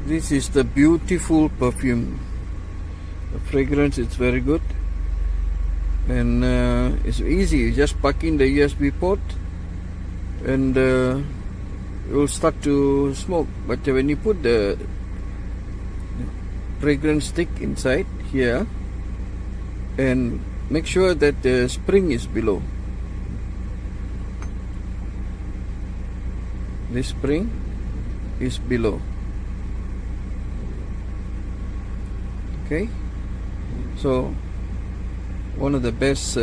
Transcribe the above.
This is the beautiful perfume. The fragrance is very good, and it's easy. You just plug in the USB port, and it will start to smoke. But when you put the fragrance stick inside here, and make sure that the spring is below. This spring is below. Okay, so one of the best